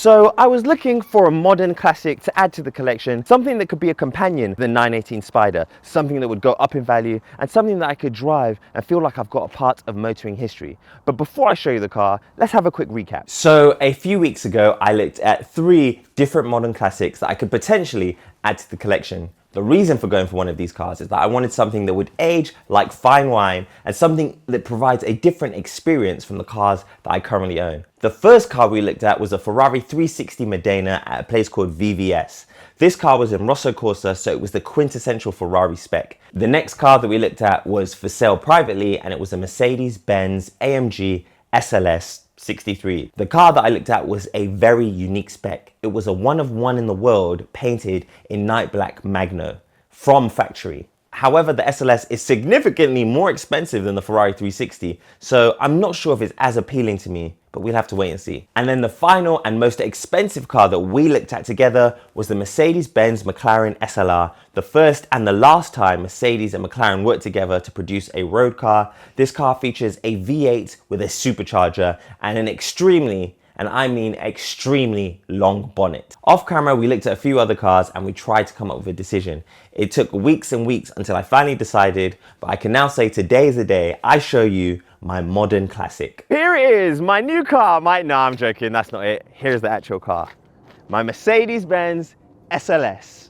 So I was looking for a modern classic to add to the collection, something that could be a companion to the 918 Spider, something that would go up in value and something that I could drive and feel like I've got a part of motoring history. But before I show you the car, let's have a quick recap. So a few weeks ago, I looked at 3 different modern classics that I could potentially add to the collection. The reason for going for one of these cars is that I wanted something that would age like fine wine and something that provides a different experience from the cars that I currently own. The first car we looked at was a Ferrari 360 Modena at a place called VVS. This car was in Rosso Corsa, so it was the quintessential Ferrari spec. The next car that we looked at was for sale privately, and it was a Mercedes AMG SLS 63. The car that I looked at was a very unique spec. It was a one of one in the world, painted in night black Magno from factory. However, the SLS is significantly more expensive than the Ferrari 360, so I'm not sure if it's as appealing to me, but we'll have to wait and see. And then the final and most expensive car that we looked at together was the Mercedes-Benz McLaren SLR, the first and the last time Mercedes and McLaren worked together to produce a road car. This car features a V8 with a supercharger and an extremely, and I mean extremely, long bonnet. Off camera, we looked at a few other cars and we tried to come up with a decision. It took weeks and weeks until I finally decided, but I can now say today is the day I show you my modern classic. Here it is, my new car. No, I'm joking, that's not it. Here's the actual car. My Mercedes-Benz SLS.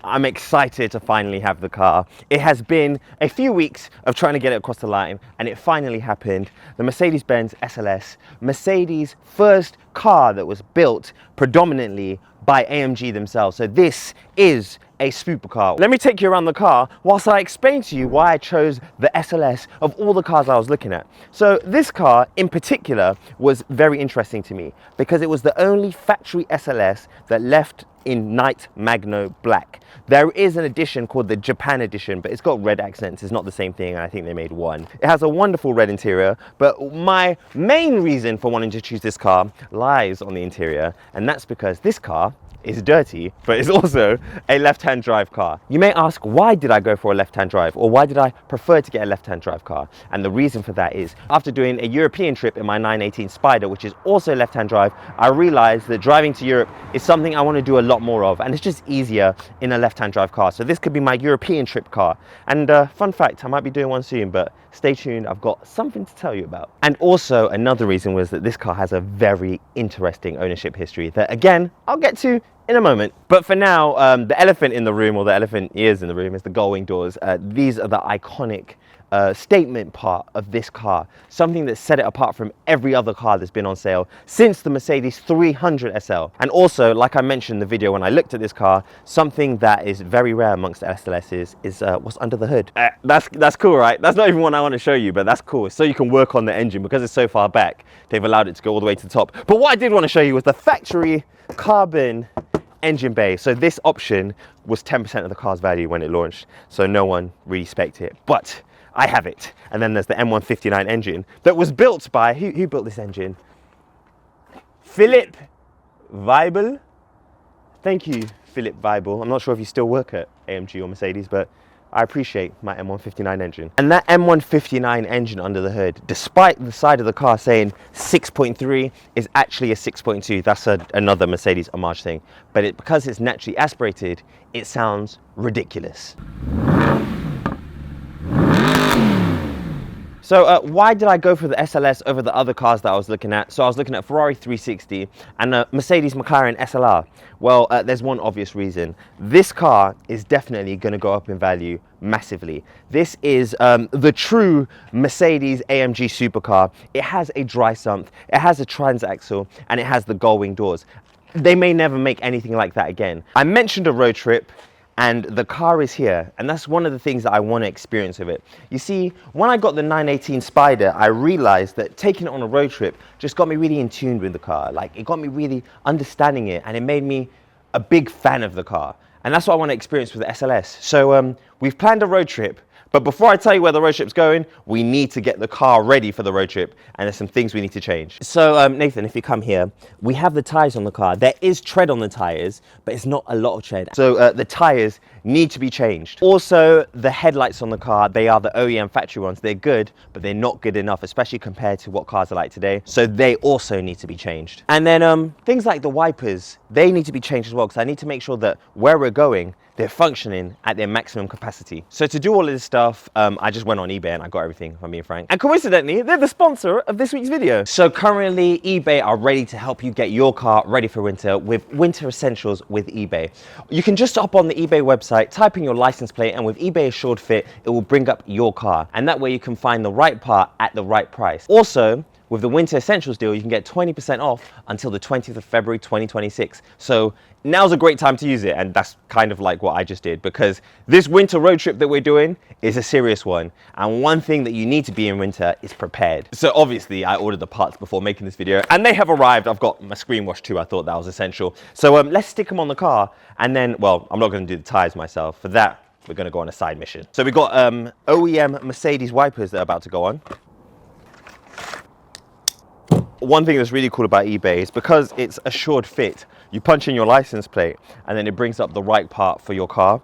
I'm excited to finally have the car. It has been a few weeks of trying to get it across the line, and it finally happened. The Mercedes-Benz SLS, Mercedes' first car that was built predominantly by AMG themselves. So this is a supercar. Let me take you around the car whilst I explain to you why I chose the SLS of all the cars I was looking at. So this car in particular was very interesting to me because it was the only factory SLS that left in night Magno black. There is an edition called the Japan edition, but it's got red accents. It's not the same thing, and I think they made one. It has a wonderful red interior, but my main reason for wanting to choose this car lies on the interior, and that's because this car is dirty, but it's also a left-hand drive car. You may ask, why did I go for a left-hand drive, or why did I prefer to get a left-hand drive car? And the reason for that is, after doing a European trip in my 918 Spider, which is also left-hand drive, I realized that driving to Europe is something I want to do a lot more of, and it's just easier in a left-hand drive car. So this could be my European trip car. And fun fact, I might be doing one soon, but stay tuned, I've got something to tell you about. And also another reason was that this car has a very interesting ownership history that, again, I'll get to in a moment. But for now, the elephant in the room, or the elephant ears in the room, is the gull wing doors. These are the iconic statement part of this car, something that set it apart from every other car that's been on sale since the Mercedes 300 SL. And also, like I mentioned in the video when I looked at this car, something that is very rare amongst the SLSs is what's under the hood. That's cool, right? That's not even one I want to show you, but that's cool. So you can work on the engine because it's so far back. They've allowed it to go all the way to the top. But what I did want to show you was the factory carbon engine bay. So this option was 10% of the car's value when it launched, so no one really spec'd it, but I have it. And then there's the M159 engine that was built by, who built this engine? Philip Weibel. Thank you, Philip Weibel. I'm not sure if you still work at AMG or Mercedes, but I appreciate my M159 engine. And that M159 engine under the hood, despite the side of the car saying 6.3, is actually a 6.2. That's another Mercedes homage thing. But because it's naturally aspirated, it sounds ridiculous. So why did I go for the SLS over the other cars that I was looking at? So I was looking at Ferrari 360 and a Mercedes McLaren SLR. Well, there's one obvious reason. This car is definitely going to go up in value massively. This is the true Mercedes AMG supercar. It has a dry sump, it has a transaxle, and it has the gull wing doors. They may never make anything like that again. I mentioned a road trip, and the car is here, and that's one of the things that I want to experience with it. You see, when I got the 918 Spider, I realized that taking it on a road trip just got me really in tune with the car. Like, it got me really understanding it, and it made me a big fan of the car. And that's what I want to experience with the SLS. So we've planned a road trip But before I tell you where the road trip's going, we need to get the car ready for the road trip, and there's some things we need to change. So Nathan, if you come here, we have the tires on the car. There is tread on the tires, but it's not a lot of tread. So the tires need to be changed. Also, the headlights on the car, they are the OEM factory ones. They're good, but they're not good enough, especially compared to what cars are like today. So they also need to be changed. And then things like the wipers, they need to be changed as well, because I need to make sure that where we're going, they're functioning at their maximum capacity. So to do all of this stuff, I just went on eBay and I got everything, if I'm being frank. And coincidentally, they're the sponsor of this week's video. So currently, eBay are ready to help you get your car ready for winter with winter essentials with eBay. You can just hop on the eBay website, type in your license plate, and with eBay Assured Fit, it will bring up your car. And that way you can find the right part at the right price. Also, with the Winter Essentials deal, you can get 20% off until the 20th of February 2026. So now's a great time to use it, and that's kind of like what I just did, because this winter road trip that we're doing is a serious one. And one thing that you need to be in winter is prepared. So obviously I ordered the parts before making this video, and they have arrived. I've got my screen wash too. I thought that was essential. So let's stick them on the car, and then, well, I'm not going to do the tires myself. For that, we're going to go on a side mission. So we've got OEM Mercedes wipers that are about to go on. One thing that's really cool about eBay is because it's Assured Fit, you punch in your license plate and then it brings up the right part for your car.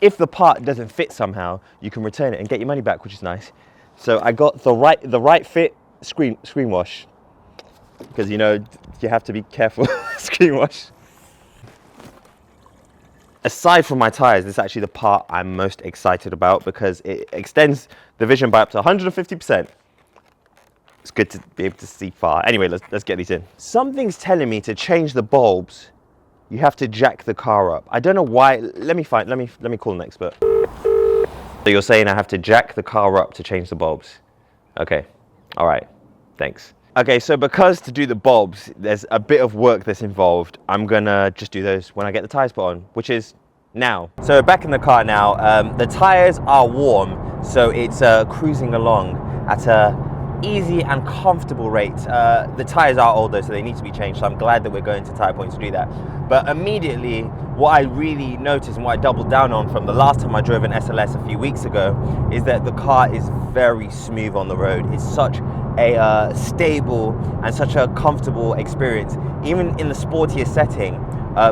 If the part doesn't fit somehow, you can return it and get your money back, which is nice. So I got the right fit screen wash, because you know you have to be careful. Screen wash. Aside from my tires, this is actually the part I'm most excited about, because it extends the vision by up to 150%. It's good to be able to see far. Anyway, let's get these in. Something's telling me to change the bulbs, you have to jack the car up. I don't know why. Let me call an expert. So you're saying I have to jack the car up to change the bulbs? Okay. All right. Thanks. Okay, so because to do the bulbs, there's a bit of work that's involved, I'm gonna just do those when I get the tires put on, which is now. So back in the car now. The tires are warm, so it's cruising along at a easy and comfortable rate. The tires are older, so they need to be changed, so I'm glad that we're going to Tire Points to do that. But immediately, what I really noticed and what I doubled down on from the last time I drove an SLS a few weeks ago is that the car is very smooth on the road. It's such a stable and such a comfortable experience. Even in the sportier setting,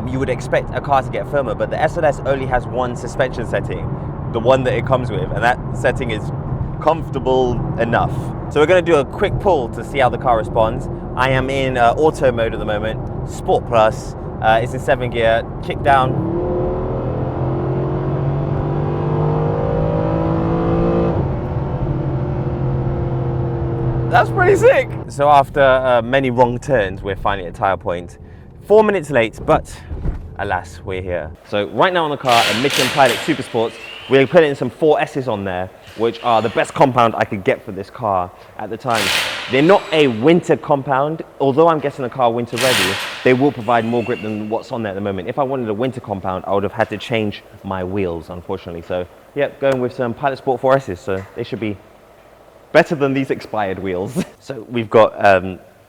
you would expect a car to get firmer, but the SLS only has one suspension setting, the one that it comes with, and that setting is comfortable enough. So we're going to do a quick pull to see how the car responds. I am in auto mode at the moment, Sport Plus. It's in 7th gear, kick down. That's pretty sick. So after many wrong turns, we're finally at Tire Point. 4 minutes late, but alas, we're here. So right now on the car, a Michelin Pilot Super Sports. We're putting some 4S's on there, which are the best compound I could get for this car at the time. They're not a winter compound. Although I'm getting the car winter ready, they will provide more grip than what's on there at the moment. If I wanted a winter compound, I would have had to change my wheels, unfortunately. So yeah, going with some Pilot Sport 4S's, so they should be better than these expired wheels. So we've got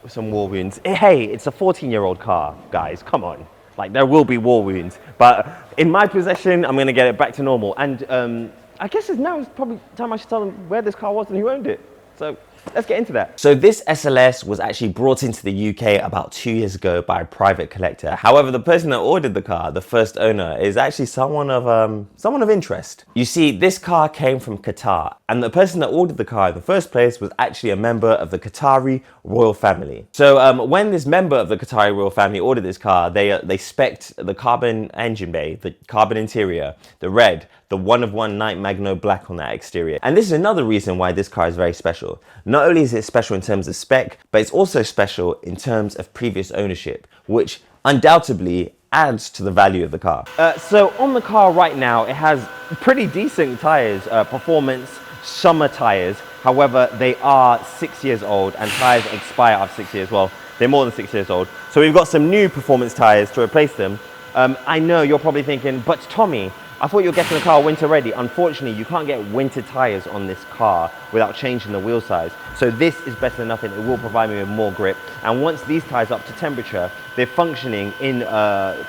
some war wounds. Hey, it's a 14-year-old car, guys, come on. Like, there will be war wounds, but in my possession, I'm gonna get it back to normal. And I guess it's probably time I should tell them where this car was and who owned it. So let's get into that. So this SLS was actually brought into the UK about 2 years ago by a private collector. However, the person that ordered the car, the first owner, is actually someone of interest. You see, this car came from Qatar, and the person that ordered the car in the first place was actually a member of the Qatari royal family. So when this member of the Qatari royal family ordered this car, they spec'd the carbon engine bay, the carbon interior, the red, the 1/1 Night Magno black on that exterior. And this is another reason why this car is very special. Not only is it special in terms of spec, but it's also special in terms of previous ownership, which undoubtedly adds to the value of the car. So on the car right now, it has pretty decent tires, performance summer tires. However, they are 6 years old, and tires expire after 6 years. Well, they're more than 6 years old. So we've got some new performance tires to replace them. I know you're probably thinking, but Tommy, I thought you were getting the car winter ready. Unfortunately, you can't get winter tires on this car without changing the wheel size. So this is better than nothing. It will provide me with more grip. And once these tires are up to temperature, they're functioning in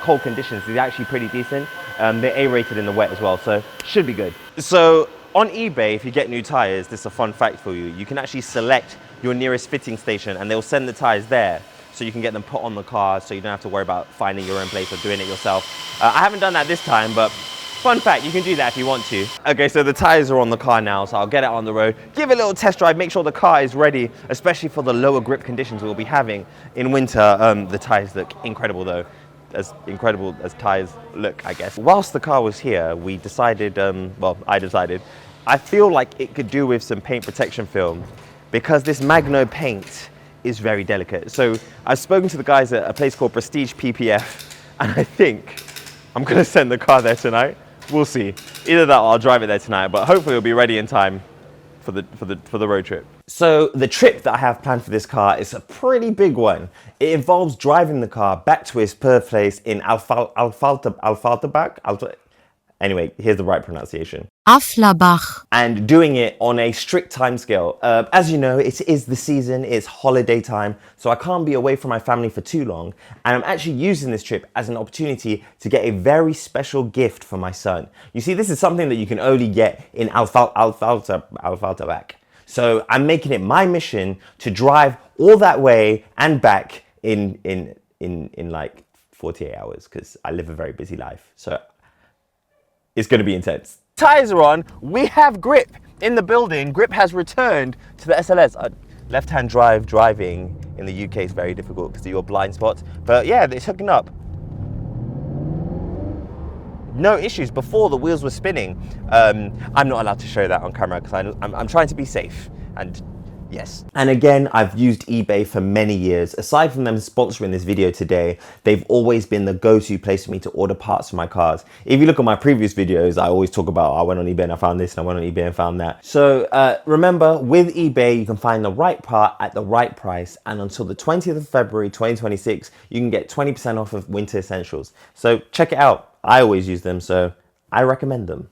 cold conditions. They're actually pretty decent. They're aerated in the wet as well, so should be good. So on eBay, if you get new tires, this is a fun fact for you. You can actually select your nearest fitting station and they'll send the tires there so you can get them put on the car so you don't have to worry about finding your own place or doing it yourself. I haven't done that this time, but fun fact, you can do that if you want to. Okay, so the tires are on the car now, so I'll get it on the road, give it a little test drive, make sure the car is ready, especially for the lower grip conditions we'll be having in winter. The tires look incredible though. As incredible as tires look, I guess. Whilst the car was here, we decided, I feel like it could do with some paint protection film because this Magno paint is very delicate. So I've spoken to the guys at a place called Prestige PPF and I think I'm gonna send the car there tonight. We'll see. Either that or I'll drive it there tonight, but hopefully it'll be ready in time for the road trip. So the trip that I have planned for this car is a pretty big one. It involves driving the car back to its birthplace in Anyway, here's the right pronunciation. Afflerbach. And doing it on a strict timescale. As you know, it is the season, it's holiday time, so I can't be away from my family for too long. And I'm actually using this trip as an opportunity to get a very special gift for my son. You see, this is something that you can only get in Afflerbach. So I'm making it my mission to drive all that way and back in like 48 hours because I live a very busy life. So it's going to be intense. Tires are on. We have grip in the building. Grip has returned to the SLS. Left-hand driving in the UK is very difficult because of your blind spots. But yeah, it's hooking up. No issues before the wheels were spinning. I'm not allowed to show that on camera because I'm trying to be safe. And yes. And again, I've used eBay for many years. Aside from them sponsoring this video today, they've always been the go-to place for me to order parts for my cars. If you look at my previous videos, I always talk about, I went on eBay and I found this and I went on eBay and found that. So remember, with eBay, you can find the right part at the right price. And until the 20th of February, 2026, you can get 20% off of winter essentials. So check it out. I always use them, so I recommend them.